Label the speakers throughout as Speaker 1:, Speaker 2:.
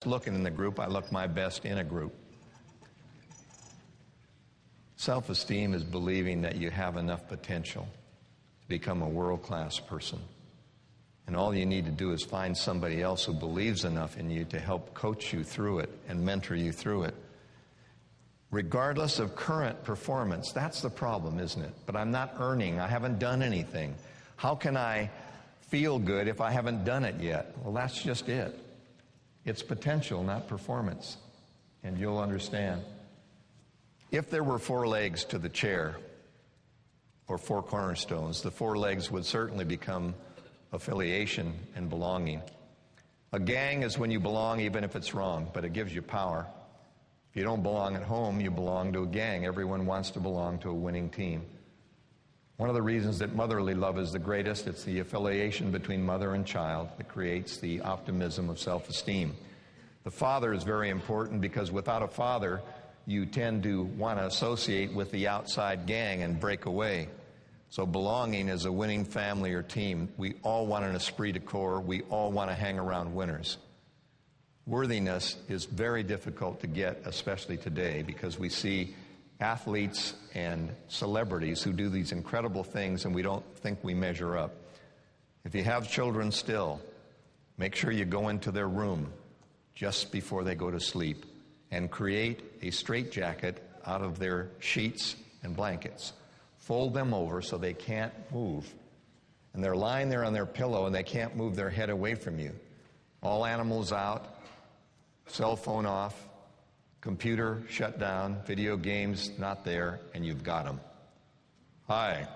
Speaker 1: looking in the group, I look my best in a group. Self-esteem is believing that you have enough potential to become a world-class person. And all you need to do is find somebody else who believes enough in you to help coach you through it and mentor you through it. Regardless of current performance, that's the problem, isn't it? But I'm not earning. I haven't done anything. How can I feel good if I haven't done it yet? Well, that's just it. It's potential, not performance. And you'll understand. If there were 4 legs to the chair, or 4 cornerstones, the 4 legs would certainly become affiliation and belonging. A gang is when you belong even if it's wrong, but it gives you power. If you don't belong at home, you belong to a gang. Everyone wants to belong to a winning team. One of the reasons that motherly love is the greatest, it's the affiliation between mother and child that creates the optimism of self-esteem. The father is very important because without a father, you tend to want to associate with the outside gang and break away. So belonging is a winning family or team. We all want an esprit de corps. We all want to hang around winners. Worthiness is very difficult to get, especially today, because we see athletes and celebrities who do these incredible things and we don't think we measure up. If you have children still, make sure you go into their room just before they go to sleep and create a straitjacket out of their sheets and blankets. Fold them over so they can't move. And they're lying there on their pillow and they can't move their head away from you. All animals out, cell phone off, computer shut down, video games not there, and you've got them. Hi,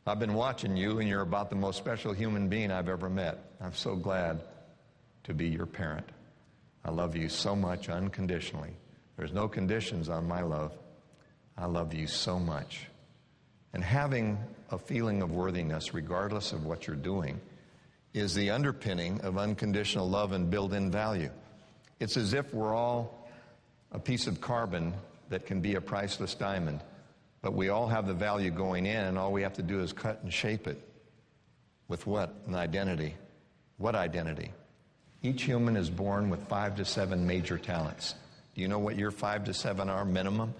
Speaker 1: I've been watching you and you're about the most special human being I've ever met. I'm so glad to be your parent. I love you so much unconditionally. There's no conditions on my love. I love you so much. And having a feeling of worthiness, regardless of what you're doing, is the underpinning of unconditional love and built-in value. It's as if we're all a piece of carbon that can be a priceless diamond, but we all have the value going in, and all we have to do is cut and shape it. With what? An identity. What identity? Each human is born with 5 to 7 major talents. Do you know what your 5 to 7 are minimum?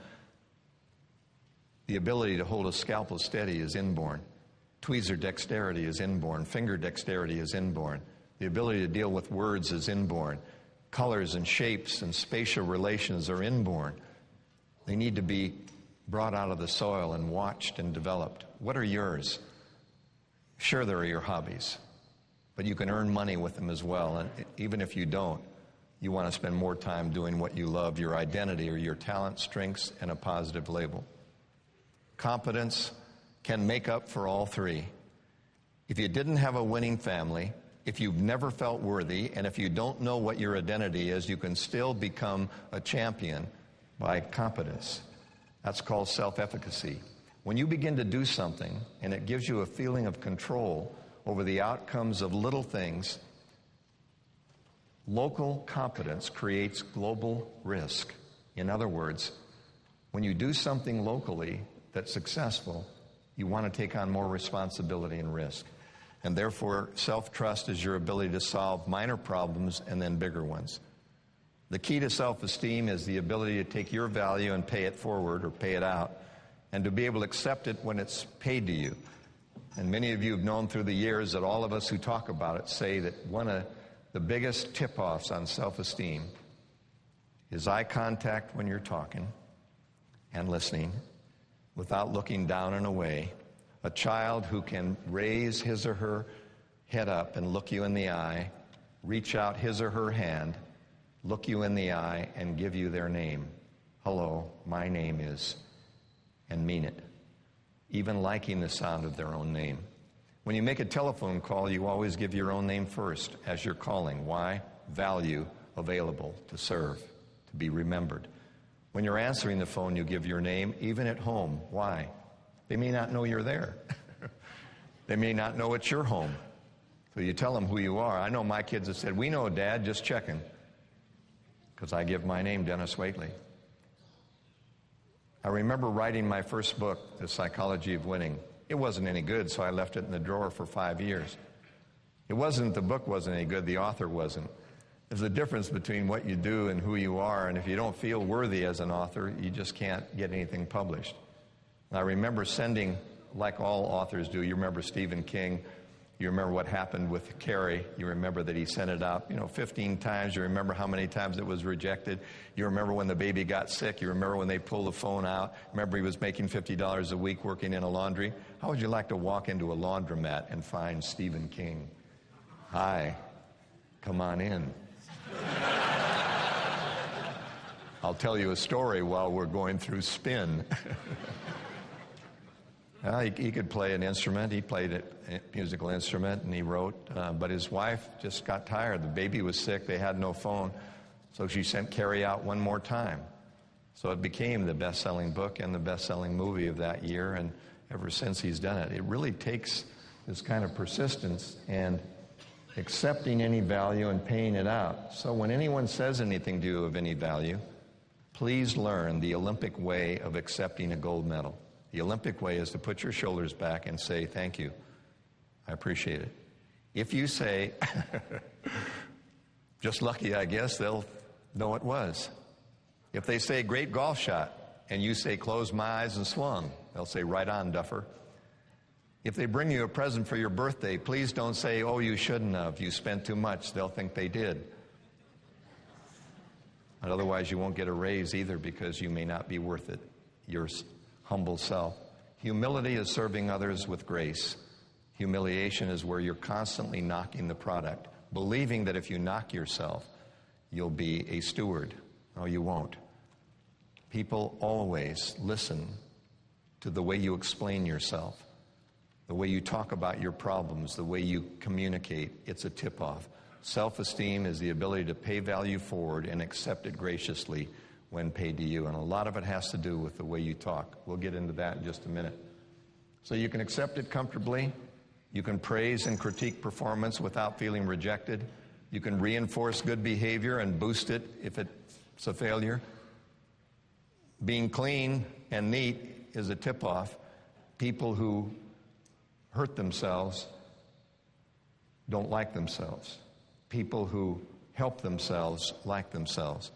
Speaker 1: The ability to hold a scalpel steady is inborn. Tweezer dexterity is inborn. Finger dexterity is inborn. The ability to deal with words is inborn. Colors and shapes and spatial relations are inborn. They need to be brought out of the soil and watched and developed. What are yours? Sure, there are your hobbies, but you can earn money with them as well. And even if you don't, you want to spend more time doing what you love, your identity or your talent, strengths, and a positive label. Competence can make up for all 3. If you didn't have a winning family, if you've never felt worthy, and if you don't know what your identity is, you can still become a champion by competence. That's called self-efficacy. When you begin to do something and it gives you a feeling of control over the outcomes of little things, local competence creates global risk. In other words, when you do something locally that's successful, you want to take on more responsibility and risk. And therefore, self-trust is your ability to solve minor problems and then bigger ones. The key to self-esteem is the ability to take your value and pay it forward or pay it out, and to be able to accept it when it's paid to you. And many of you have known through the years that all of us who talk about it say that one of the biggest tip-offs on self-esteem is eye contact when you're talking and listening without looking down and away. A child who can raise his or her head up and look you in the eye, reach out his or her hand, look you in the eye, and give you their name. Hello, my name is, and mean it. Even liking the sound of their own name. When you make a telephone call, you always give your own name first as you're calling. Why? Value, available, to serve, to be remembered. When you're answering the phone, you give your name, even at home. Why? They may not know you're there. They may not know it's your home. So you tell them who you are. I know my kids have said, "We know, Dad, just checking." Because I give my name, Dennis Waitley. I remember writing my first book, The Psychology of Winning. It wasn't any good, so I left it in the drawer for 5 years. It wasn't the book wasn't any good, the author wasn't. There's a difference between what you do and who you are, and if you don't feel worthy as an author, you just can't get anything published. And I remember sending, like all authors do, you remember Stephen King, you remember what happened with Carrie, you remember that he sent it out, 15 times, you remember how many times it was rejected, you remember when the baby got sick, you remember when they pulled the phone out, remember he was making $50 a week working in a laundry. How would you like to walk into a laundromat and find Stephen King? Hi, come on in. I'll tell you a story while we're going through spin. He could play an instrument. He played a musical instrument, and he wrote. But his wife just got tired. The baby was sick. They had no phone. So she sent Carrie out one more time. So it became the best-selling book and the best-selling movie of that year. And ever since he's done it, it really takes this kind of persistence and accepting any value and paying it out. So when anyone says anything to you of any value, please learn the Olympic way of accepting a gold medal. The Olympic way is to put your shoulders back and say, thank you. I appreciate it. If you say, just lucky, I guess, they'll know it was. If they say, great golf shot, and you say, close my eyes and swung, they'll say, right on, duffer. If they bring you a present for your birthday, please don't say, oh, you shouldn't have. You spent too much. They'll think they did. And otherwise, you won't get a raise either because you may not be worth it. Your humble self. Humility is serving others with grace. Humiliation is where you're constantly knocking the product, believing that if you knock yourself, you'll be a steward. No, you won't. People always listen to the way you explain yourself, the way you talk about your problems, the way you communicate. It's a tip-off. Self-esteem is the ability to pay value forward and accept it graciously when paid to you. And a lot of it has to do with the way you talk. We'll get into that in just a minute. So you can accept it comfortably. You can praise and critique performance without feeling rejected. You can reinforce good behavior and boost it if it's a failure. Being clean and neat is a tip-off. People who hurt themselves don't like themselves. People who help themselves like themselves.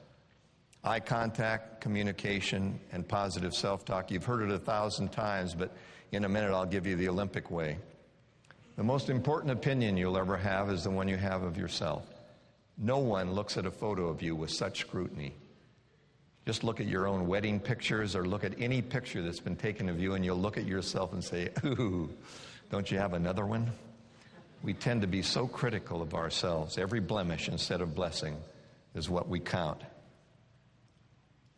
Speaker 1: Eye contact, communication, and positive self-talk. You've heard it 1,000 times, but in a minute I'll give you the Olympic way. The most important opinion you'll ever have is the one you have of yourself. No one looks at a photo of you with such scrutiny. Just look at your own wedding pictures or look at any picture that's been taken of you and you'll look at yourself and say, ooh, don't you have another one? We tend to be so critical of ourselves. Every blemish instead of blessing is what we count.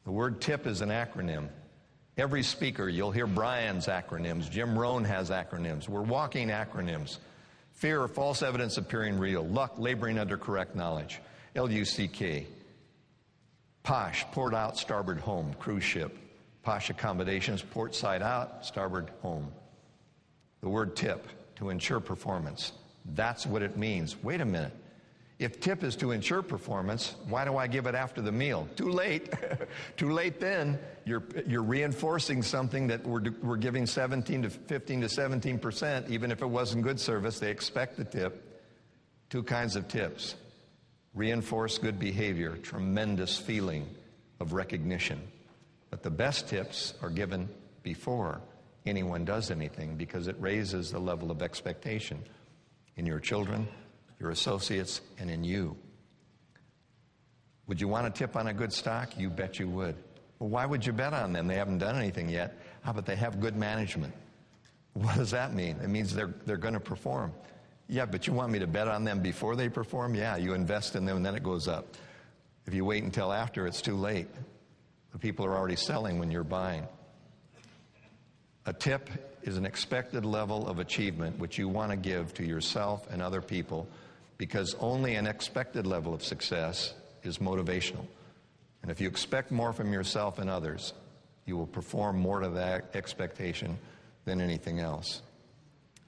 Speaker 1: The word TIP is an acronym. Every speaker, you'll hear Brian's acronyms. Jim Rohn has acronyms. We're walking acronyms. Fear, false evidence appearing real. Luck, laboring under correct knowledge. LUCK. Posh, port out, starboard home, cruise ship. Posh accommodations, port side out, starboard home. The word tip, to ensure performance. That's what it means. Wait a minute. If tip is to ensure performance, why do I give it after the meal? Too late. Too late then. You're reinforcing something that we're giving 15 to 17%, even if it wasn't good service. They expect the tip. Two kinds of tips. Reinforce good behavior, tremendous feeling of recognition. But the best tips are given before anyone does anything because it raises the level of expectation in your children, your associates, and in you. Would you want a tip on a good stock? You bet you would. Well, why would you bet on them? They haven't done anything yet. But they have good management. What does that mean? It means they're going to perform. Yeah, but you want me to bet on them before they perform? Yeah, you invest in them and then it goes up. If you wait until after, it's too late. The people are already selling when you're buying. A tip is an expected level of achievement which you want to give to yourself and other people because only an expected level of success is motivational. And if you expect more from yourself and others, you will perform more to that expectation than anything else.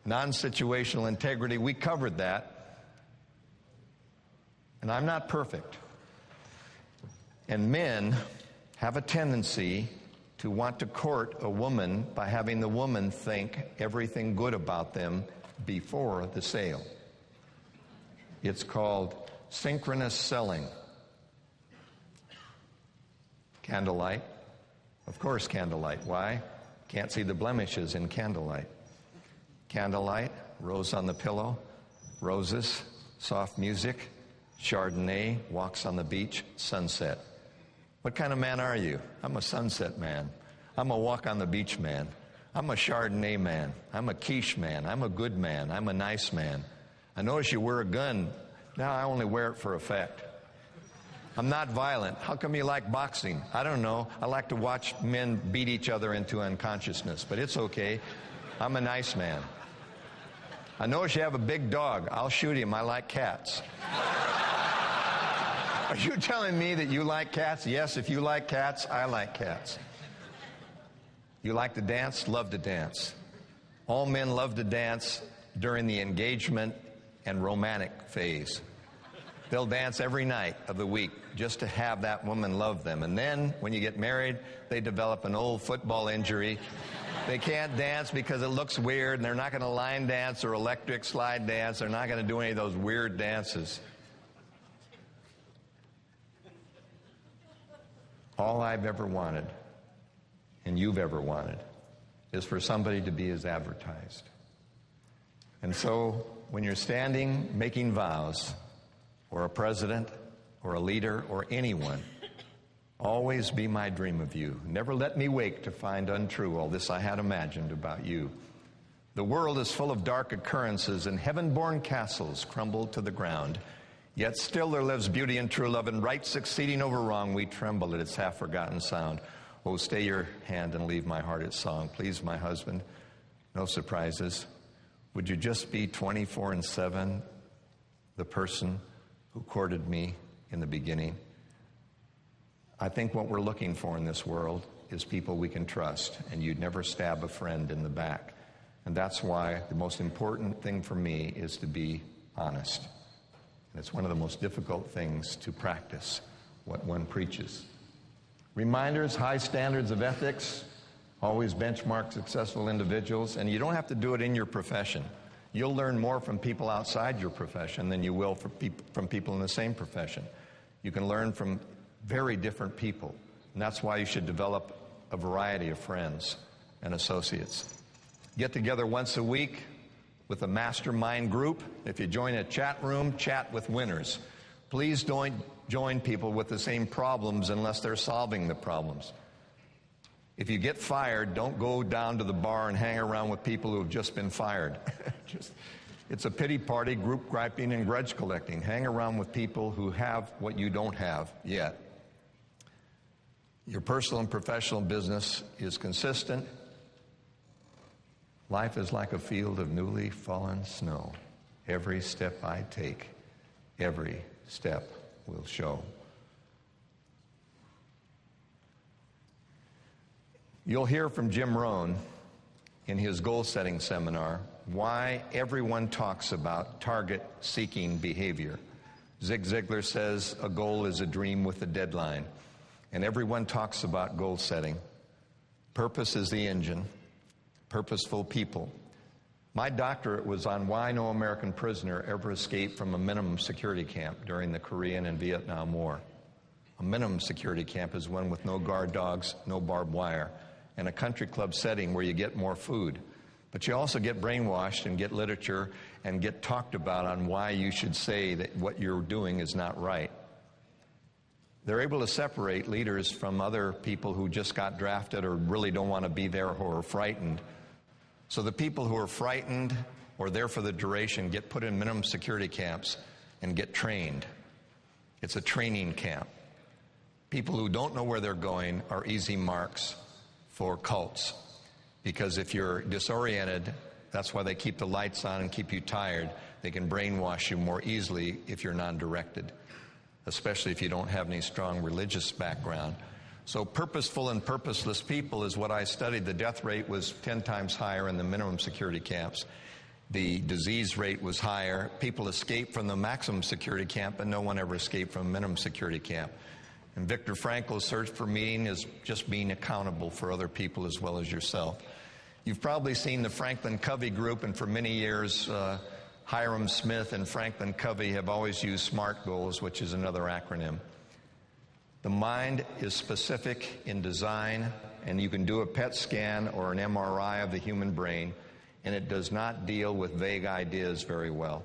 Speaker 1: Non-situational integrity, we covered that. And I'm not perfect. And men have a tendency to want to court a woman by having the woman think everything good about them before the sale. It's called synchronous selling. Candlelight. Of course, candlelight. Why? Can't see the blemishes in candlelight. Candlelight, rose on the pillow, roses, soft music, Chardonnay, walks on the beach, sunset. What kind of man are you? I'm a sunset man. I'm a walk on the beach man. I'm a Chardonnay man. I'm a quiche man. I'm a good man. I'm a nice man. I notice you wear a gun. Now I only wear it for effect. I'm not violent. How come you like boxing? I don't know. I like to watch men beat each other into unconsciousness, but it's okay. I'm a nice man. I notice you have a big dog. I'll shoot him. I like cats. Are you telling me that you like cats? Yes, if you like cats, I like cats. You like to dance? Love to dance. All men love to dance during the engagement and romantic phase. They'll dance every night of the week just to have that woman love them. And then when you get married, they develop an old football injury. They can't dance because it looks weird, and they're not going to line dance or electric slide dance. They're not going to do any of those weird dances. All I've ever wanted, and you've ever wanted, is for somebody to be as advertised. And so when you're standing making vows, or a president, or a leader, or anyone, always be my dream of you. Never let me wake to find untrue all this I had imagined about you. The world is full of dark occurrences, and heaven-born castles crumble to the ground. Yet still there lives beauty and true love, and right succeeding over wrong, we tremble at its half-forgotten sound. Oh, stay your hand and leave my heart its song. Please, my husband, no surprises. Would you just be 24/7 the person who courted me in the beginning? I think what we're looking for in this world is people we can trust, and you'd never stab a friend in the back. And that's why the most important thing for me is to be honest. And it's one of the most difficult things to practice, what one preaches. Reminders, high standards of ethics, always benchmark successful individuals, and you don't have to do it in your profession. You'll learn more from people outside your profession than you will from people in the same profession. You can learn from very different people, and that's why you should develop a variety of friends and associates. Get together once a week with a mastermind group. If you join a chat room, chat with winners. Please don't join people with the same problems unless they're solving the problems. If you get fired, don't go down to the bar and hang around with people who have just been fired. It's a pity party, group griping, and grudge collecting. Hang around with people who have what you don't have yet. Your personal and professional business is consistent. Life is like a field of newly fallen snow. Every step I take, every step will show. You'll hear from Jim Rohn in his goal-setting seminar why everyone talks about target-seeking behavior. Zig Ziglar says a goal is a dream with a deadline, and everyone talks about goal setting. Purpose is the engine. Purposeful people. My doctorate was on why no American prisoner ever escaped from a minimum security camp during the Korean and Vietnam War. A minimum security camp is one with no guard dogs, no barbed wire, and a country club setting where you get more food. But you also get brainwashed and get literature and get talked about on why you should say that what you're doing is not right. They're able to separate leaders from other people who just got drafted or really don't want to be there or are frightened. So the people who are frightened or there for the duration get put in minimum security camps and get trained. It's a training camp. People who don't know where they're going are easy marks for cults. Because if you're disoriented, that's why they keep the lights on and keep you tired. They can brainwash you more easily if you're non-directed, especially if you don't have any strong religious background. So purposeful and purposeless people is what I studied. The death rate was 10 times higher in the minimum security camps. The disease rate was higher. People escaped from the maximum security camp, but no one ever escaped from a minimum security camp. And Viktor Frankl's search for meaning is just being accountable for other people as well as yourself. You've probably seen the Franklin Covey group, and for many years, Hiram Smith and Franklin Covey have always used SMART goals, which is another acronym. The mind is specific in design, and you can do a PET scan or an MRI of the human brain, and it does not deal with vague ideas very well.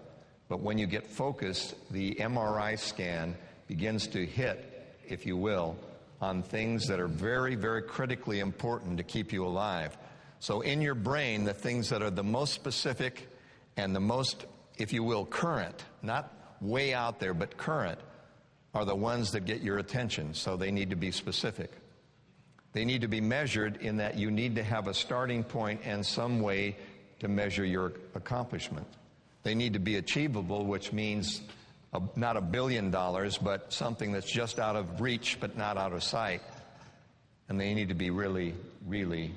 Speaker 1: But when you get focused, the MRI scan begins to hit, if you will, on things that are very, very critically important to keep you alive. So in your brain, the things that are the most specific and the most, if you will, current, not way out there, but current, are the ones that get your attention. So they need to be specific. They need to be measured in that you need to have a starting point and some way to measure your accomplishment. They need to be achievable, which means not $1 billion, but something that's just out of reach but not out of sight. And they need to be really, really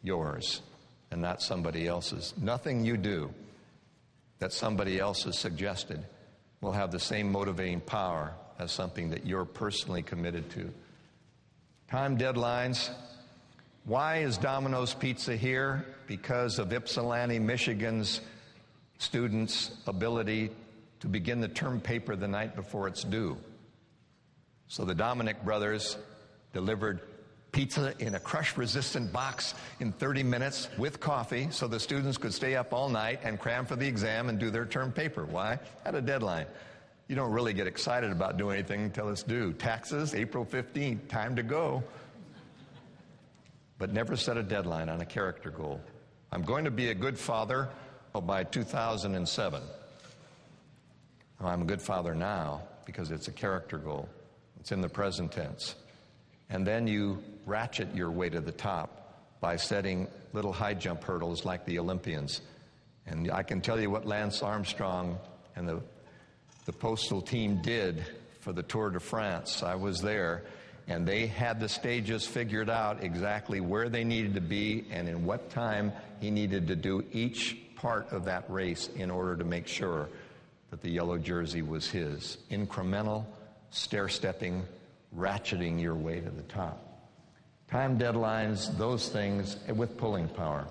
Speaker 1: yours and not somebody else's. Nothing you do that somebody else has suggested will have the same motivating power as something that you're personally committed to. Time deadlines. Why is Domino's Pizza here? Because of Ypsilanti, Michigan's students' ability to begin the term paper the night before it's due. So the Dominic brothers delivered pizza in a crush-resistant box in 30 minutes with coffee so the students could stay up all night and cram for the exam and do their term paper. Why? Had a deadline. You don't really get excited about doing anything until it's due. Taxes, April 15th, time to go. But never set a deadline on a character goal. I'm going to be a good father by 2007. Well, I'm a good father now because it's a character goal. It's in the present tense. And then you ratchet your way to the top by setting little high jump hurdles like the Olympians. And I can tell you what Lance Armstrong and the postal team did for the Tour de France. I was there, and they had the stages figured out exactly where they needed to be and in what time he needed to do each part of that race in order to make sure that the yellow jersey was his. Incremental, stair-stepping, ratcheting your way to the top. Time deadlines, those things, with pulling power.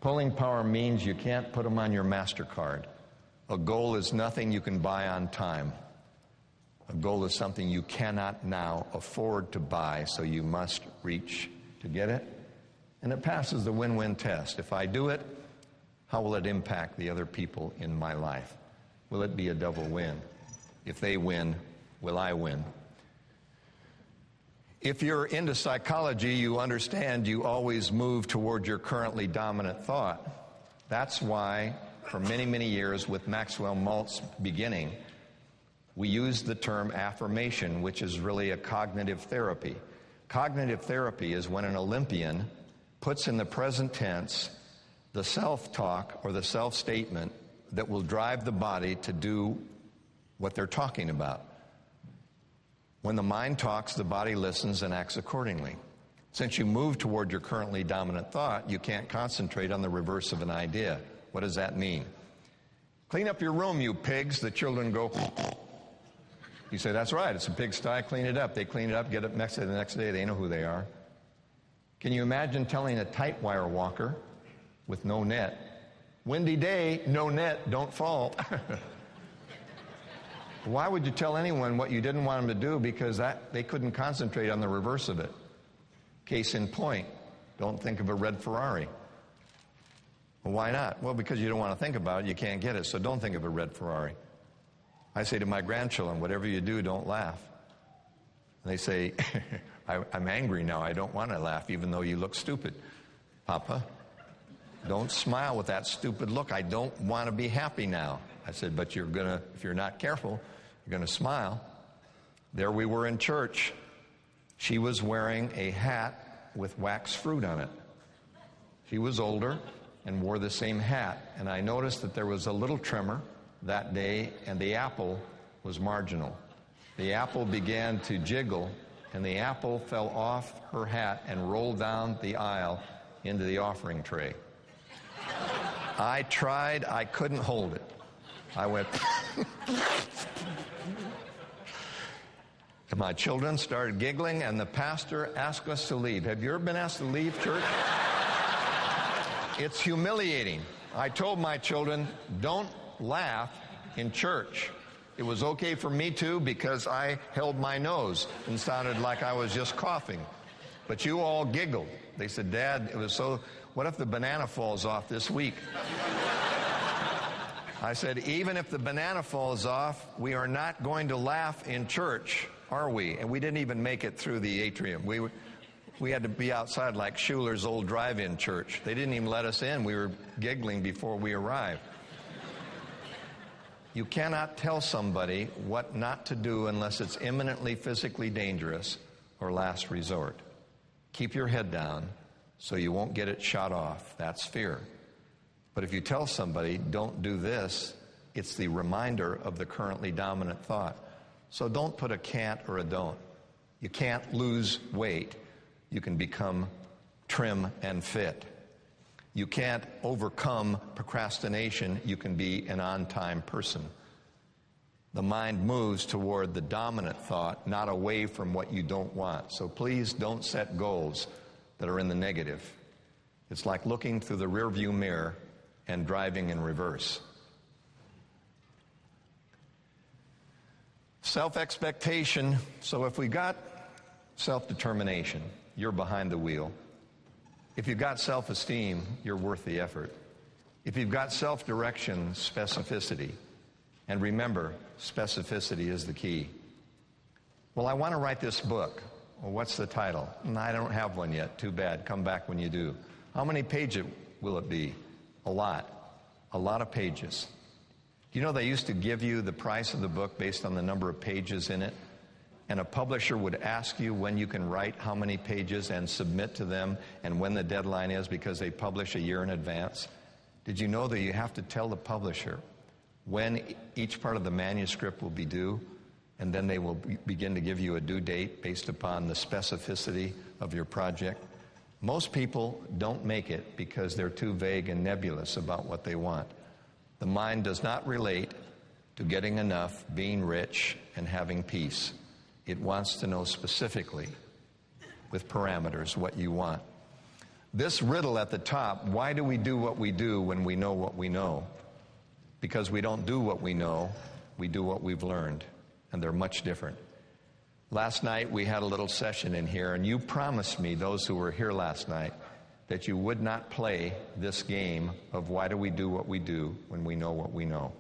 Speaker 1: Pulling power means you can't put them on your MasterCard. A goal is nothing you can buy on time. A goal is something you cannot now afford to buy, so you must reach to get it. And it passes the win-win test. If I do it, how will it impact the other people in my life? Will it be a double win? If they win, will I win? If you're into psychology, you understand you always move toward your currently dominant thought. That's why, for many, many years, with Maxwell Maltz beginning, we used the term affirmation, which is really a cognitive therapy. Cognitive therapy is when an Olympian puts in the present tense the self-talk or the self-statement that will drive the body to do what they're talking about. When the mind talks, the body listens and acts accordingly. Since you move toward your currently dominant thought, you can't concentrate on the reverse of an idea. What does that mean? Clean up your room, you pigs. The children go. You say, that's right, it's a pigsty, clean it up. They clean it up, get up the next day, they know who they are. Can you imagine telling a tight wire walker with no net, windy day, no net, don't fall? Why would you tell anyone what you didn't want them to do? Because they couldn't concentrate on the reverse of it. Case in point, don't think of a red Ferrari. Well, why not? Well, because you don't want to think about it, you can't get it, so don't think of a red Ferrari. I say to my grandchildren, whatever you do, don't laugh. And they say, I'm angry now, I don't want to laugh, even though you look stupid. Papa, don't smile with that stupid look. I don't want to be happy now. I said, but you're going to, if you're not careful, you're going to smile. There we were in church. She was wearing a hat with wax fruit on it. She was older and wore the same hat. And I noticed that there was a little tremor that day, and the apple was marginal. The apple began to jiggle, and the apple fell off her hat and rolled down the aisle into the offering tray. I tried, I couldn't hold it. I went, and my children started giggling, and the pastor asked us to leave. Have you ever been asked to leave church? It's humiliating. I told my children, don't laugh in church. It was okay for me to because I held my nose and sounded like I was just coughing. But you all giggled. They said, Dad, it was so, what if the banana falls off this week? I said, even if the banana falls off, we are not going to laugh in church, are we? And we didn't even make it through the atrium. We had to be outside like Schuler's old drive-in church. They didn't even let us in. We were giggling before we arrived. You cannot tell somebody what not to do unless it's imminently physically dangerous or last resort. Keep your head down so you won't get it shot off. That's fear. But if you tell somebody, don't do this, it's the reminder of the currently dominant thought. So don't put a can't or a don't. You can't lose weight. You can become trim and fit. You can't overcome procrastination. You can be an on-time person. The mind moves toward the dominant thought, not away from what you don't want. So please don't set goals that are in the negative. It's like looking through the rearview mirror and driving in reverse. Self-expectation. So if we got self-determination, you're behind the wheel. If you've got self-esteem, you're worth the effort. If you've got self-direction, specificity. And remember, specificity is the key. Well, I want to write this book. Well, what's the title? I don't have one yet. Too bad. Come back when you do. How many pages will it be? A lot of pages. You know, they used to give you the price of the book based on the number of pages in it, and a publisher would ask you when you can write how many pages and submit to them and when the deadline is because they publish a year in advance. Did you know that you have to tell the publisher when each part of the manuscript will be due, and then they will begin to give you a due date based upon the specificity of your project? Most people don't make it because they're too vague and nebulous about what they want. The mind does not relate to getting enough, being rich, and having peace. It wants to know specifically, with parameters, what you want. This riddle at the top, why do we do what we do when we know what we know? Because we don't do what we know, we do what we've learned, and they're much different. Last night we had a little session in here, and you promised me, those who were here last night, that you would not play this game of why do we do what we do when we know what we know.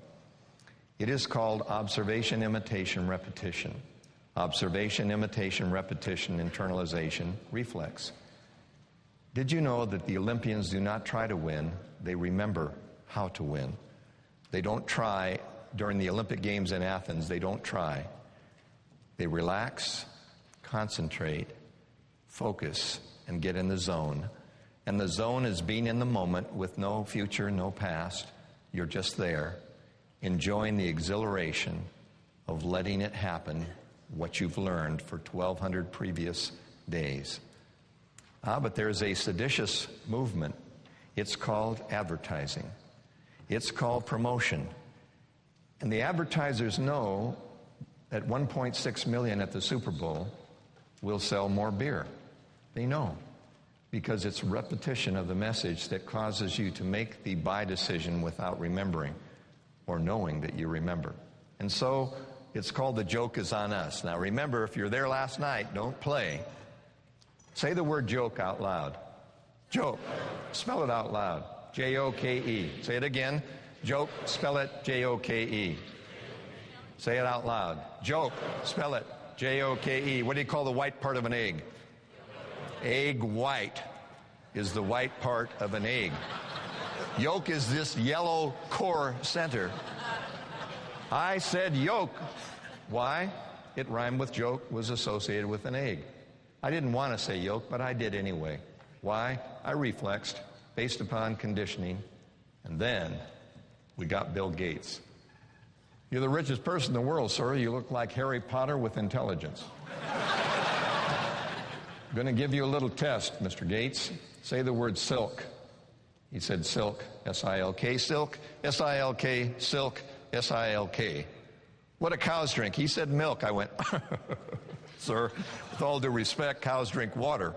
Speaker 1: It is called observation, imitation, repetition. Observation, imitation, repetition, internalization, reflex. Did you know that the Olympians do not try to win, they remember how to win? They don't try during the Olympic Games in Athens, they don't try. They relax, concentrate, focus, and get in the zone. And the zone is being in the moment with no future, no past. You're just there, enjoying the exhilaration of letting it happen, what you've learned for 1,200 previous days. But there's a seditious movement. It's called advertising. It's called promotion. And the advertisers know that 1.6 million at the Super Bowl will sell more beer. They know, because it's repetition of the message that causes you to make the buy decision without remembering or knowing that you remember. And so it's called The Joke Is on Us. Now remember, if you're there last night, don't play. Say the word joke out loud. Joke. Spell it out loud. J-O-K-E. Say it again. Joke. Spell it J-O-K-E. Say it out loud. Joke. Spell it J-O-K-E. What do you call the white part of an egg? Egg white is the white part of an egg. Yolk is this yellow core center. I said yolk. Why? It rhymed with joke, was associated with an egg. I didn't want to say yolk, but I did anyway. Why? I reflexed based upon conditioning. And then we got Bill Gates. You're the richest person in the world, sir. You look like Harry Potter with intelligence. I'm going to give you a little test, Mr. Gates. Say the word silk. He said silk, S-I-L-K, silk, S-I-L-K, silk, S-I-L-K. What do cows drink? He said milk. I went, sir, with all due respect, cows drink water.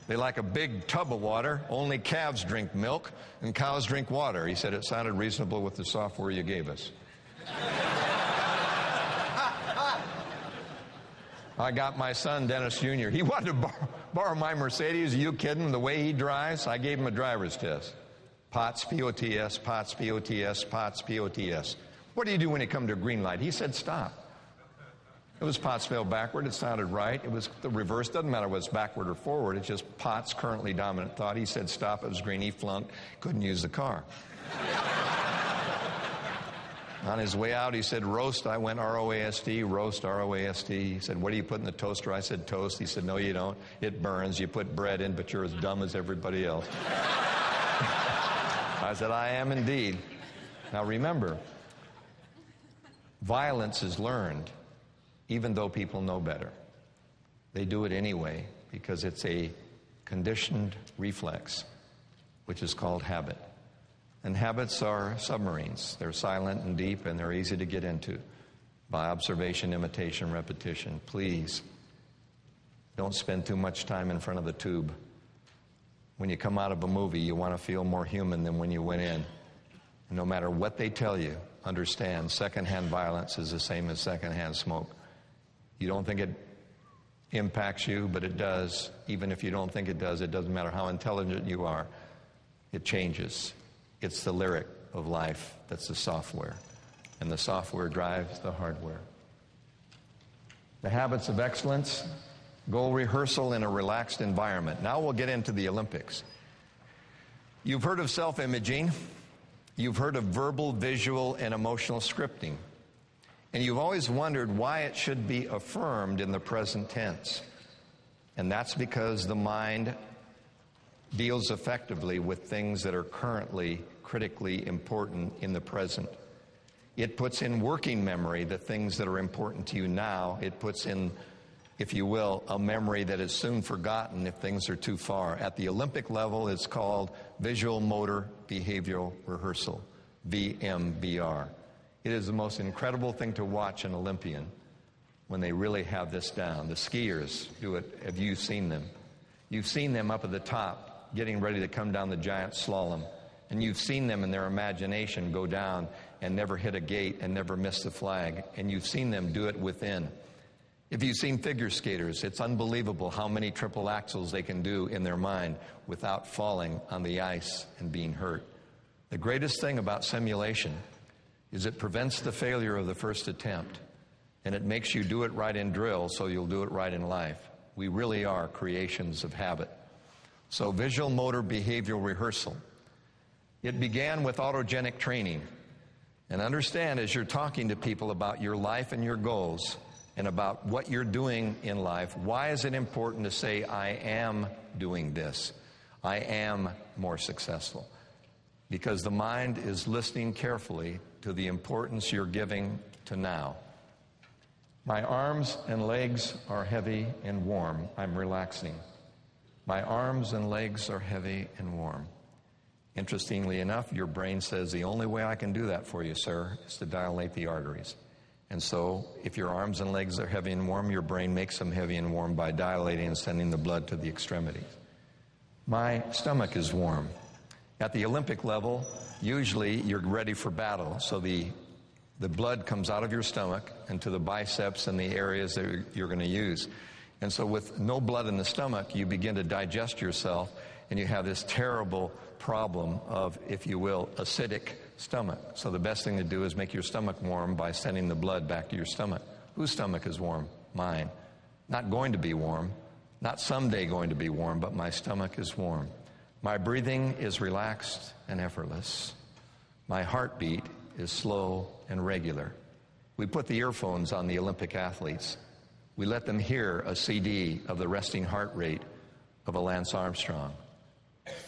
Speaker 1: They like a big tub of water. Only calves drink milk and cows drink water. He said it sounded reasonable with the software you gave us. I got my son, Dennis Jr. He wanted to borrow my Mercedes. Are you kidding? The way he drives, I gave him a driver's test. POTS, P-O-T-S, POTS, P-O-T-S, POTS, P-O-T-S. What do you do when you come to a green light? He said, stop. It was POTS spelled backward. It sounded right. It was the reverse. Doesn't matter whether it's backward or forward. It's just POTS, currently dominant thought. He said stop. It was green. He flunked. Couldn't use the car. On his way out, he said roast. I went R-O-A-S-T, roast, R-O-A-S-T. He said, what do you put in the toaster? I said toast. He said, no, you don't. It burns. You put bread in, but you're as dumb as everybody else. I said, I am indeed. Now remember, violence is learned. Even though people know better. They do it anyway because it's a conditioned reflex, which is called habit. And habits are submarines. They're silent and deep, and they're easy to get into by observation, imitation, repetition. Please, don't spend too much time in front of the tube. When you come out of a movie, you want to feel more human than when you went in. And no matter what they tell you, understand, secondhand violence is the same as secondhand smoke. You don't think it impacts you, but it does. Even if you don't think it does, it doesn't matter how intelligent you are. It changes. It's the lyric of life that's the software. And the software drives the hardware. The habits of excellence, goal rehearsal in a relaxed environment. Now we'll get into the Olympics. You've heard of self-imaging. You've heard of verbal, visual, and emotional scripting. And you've always wondered why it should be affirmed in the present tense. And that's because the mind deals effectively with things that are currently critically important in the present. It puts in working memory the things that are important to you now. It puts in, if you will, a memory that is soon forgotten if things are too far. At the Olympic level, it's called visual motor behavioral rehearsal, VMBR. It is the most incredible thing to watch an Olympian when they really have this down. The skiers do it. Have you seen them? You've seen them up at the top getting ready to come down the giant slalom. And you've seen them in their imagination go down and never hit a gate and never miss the flag. And you've seen them do it within. If you've seen figure skaters, it's unbelievable how many triple axels they can do in their mind without falling on the ice and being hurt. The greatest thing about simulation is it prevents the failure of the first attempt, and it makes you do it right in drill so you'll do it right in life. We really are creations of habit. So visual motor behavioral rehearsal. It began with autogenic training. And understand, as you're talking to people about your life and your goals and about what you're doing in life, why is it important to say, I am doing this? I am more successful. Because the mind is listening carefully to the importance you're giving to now. My arms and legs are heavy and warm. I'm relaxing. My arms and legs are heavy and warm. Interestingly enough, your brain says, the only way I can do that for you, sir, is to dilate the arteries. And so, if your arms and legs are heavy and warm, your brain makes them heavy and warm by dilating and sending the blood to the extremities. My stomach is warm. At the Olympic level, usually you're ready for battle, so the blood comes out of your stomach and to the biceps and the areas that you're going to use. And so with no blood in the stomach, you begin to digest yourself, and you have this terrible problem of, if you will, acidic stomach. So the best thing to do is make your stomach warm by sending the blood back to your stomach. Whose stomach is warm? Mine. Not going to be warm, not someday going to be warm, but my stomach is warm. My breathing is relaxed and effortless. My heartbeat is slow and regular. We put the earphones on the Olympic athletes. We let them hear a CD of the resting heart rate of a Lance Armstrong.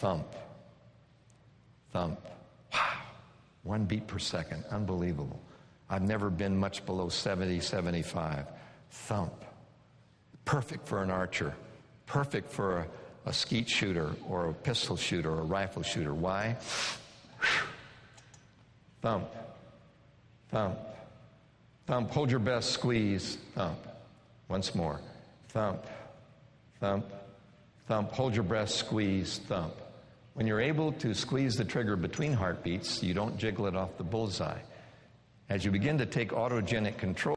Speaker 1: Thump. Thump. Wow. 1 beat per second. Unbelievable. I've never been much below 70, 75. Thump. Perfect for an archer. Perfect for a skeet shooter or a pistol shooter or a rifle shooter. Why? Thump. Thump. Thump. Hold your best. Squeeze. Thump. Once more. Thump. Thump. thump, hold your breath, squeeze, thump. When you're able to squeeze the trigger between heartbeats, you don't jiggle it off the bullseye. As you begin to take autogenic control